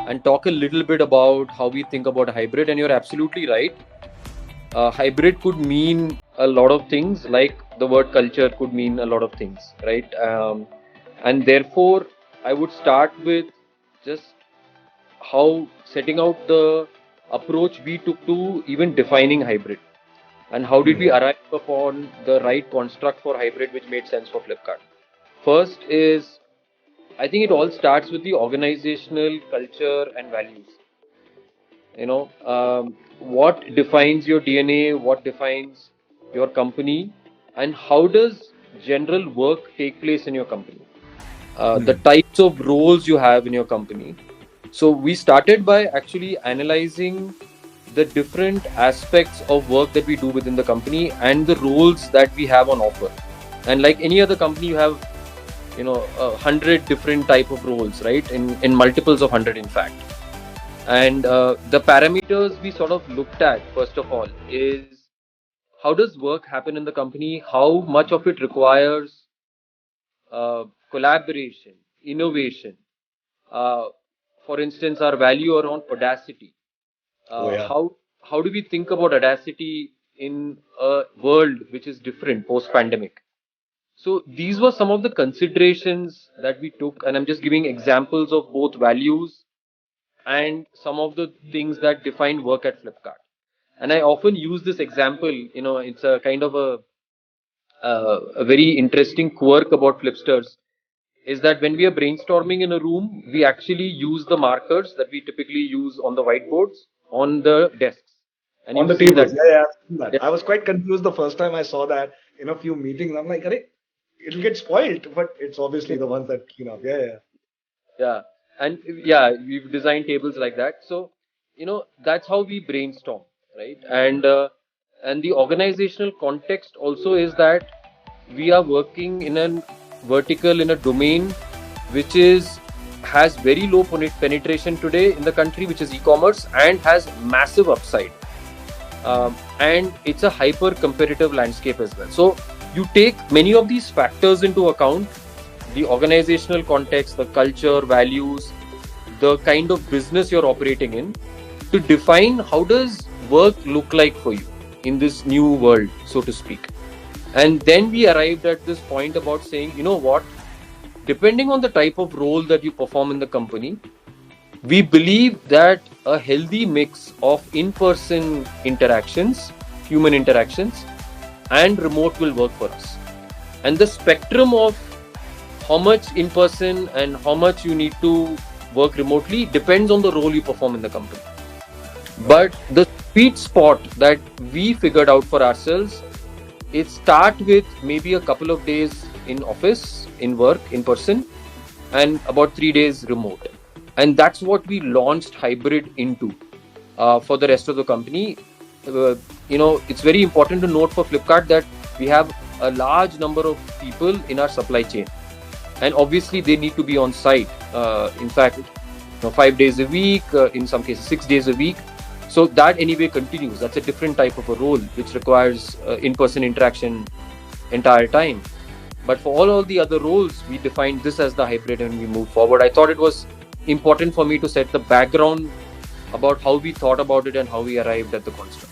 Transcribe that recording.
and talk a little bit about how we think about hybrid. And you're absolutely right. Hybrid could mean a lot of things, like the word culture could mean a lot of things, right? And therefore, I would start with just how setting out the approach we took to even defining hybrid, and how did we arrive upon the right construct for hybrid which made sense for Flipkart. First is, I think it all starts with the organizational culture and values. What defines your DNA, what defines your company, and how does general work take place in your company, the types of roles you have in your company. So we started by actually analyzing the different aspects of work that we do within the company and the roles that we have on offer. And like any other company, you have 100 different type of roles, right? In multiples of 100, in fact. And the parameters we sort of looked at, first of all, is how does work happen in the company? How much of it requires collaboration, innovation? Uh, for instance, our value around audacity. How do we think about audacity in a world which is different post-pandemic? So these were some of the considerations that we took, and I'm just giving examples of both values and some of the things that define work at Flipkart. And I often use this example. It's a kind of a very interesting quirk about Flipsters, is that when we are brainstorming in a room, we actually use the markers that we typically use on the whiteboards on the desks. And On you the see that. tables. Yeah, I've seen that. Yeah, I was quite confused the first time I saw that in a few meetings. I'm like, "Arey, it'll get spoiled," but it's obviously the ones that clean up. Yeah, yeah. yeah. And yeah, we've designed tables like that. So, that's how we brainstorm, right? And the organizational context also is that we are working in a vertical, in a domain which is has very low penetration today in the country, which is e-commerce, and has massive upside. And it's a hyper competitive landscape as well. So you take many of these factors into account: the organizational context, the culture, values, the kind of business you're operating in, to define how does work look like for you in this new world, so to speak. And then we arrived at this point about saying, you know what, depending on the type of role that you perform in the company, we believe that a healthy mix of in-person interactions, human interactions, and remote will work for us. And the spectrum of how much in-person and how much you need to work remotely depends on the role you perform in the company. But the sweet spot that we figured out for ourselves, it start with maybe a couple of days in office, in work, in person, and about 3 days remote. And that's what we launched hybrid into for the rest of the company. It's very important to note for Flipkart that we have a large number of people in our supply chain, and obviously they need to be on site. In fact, 5 days a week, in some cases 6 days a week. So that anyway continues. That's a different type of a role which requires in-person interaction entire time. But for all the other roles, we defined this as the hybrid and we move forward. I thought it was important for me to set the background about how we thought about it and how we arrived at the construct.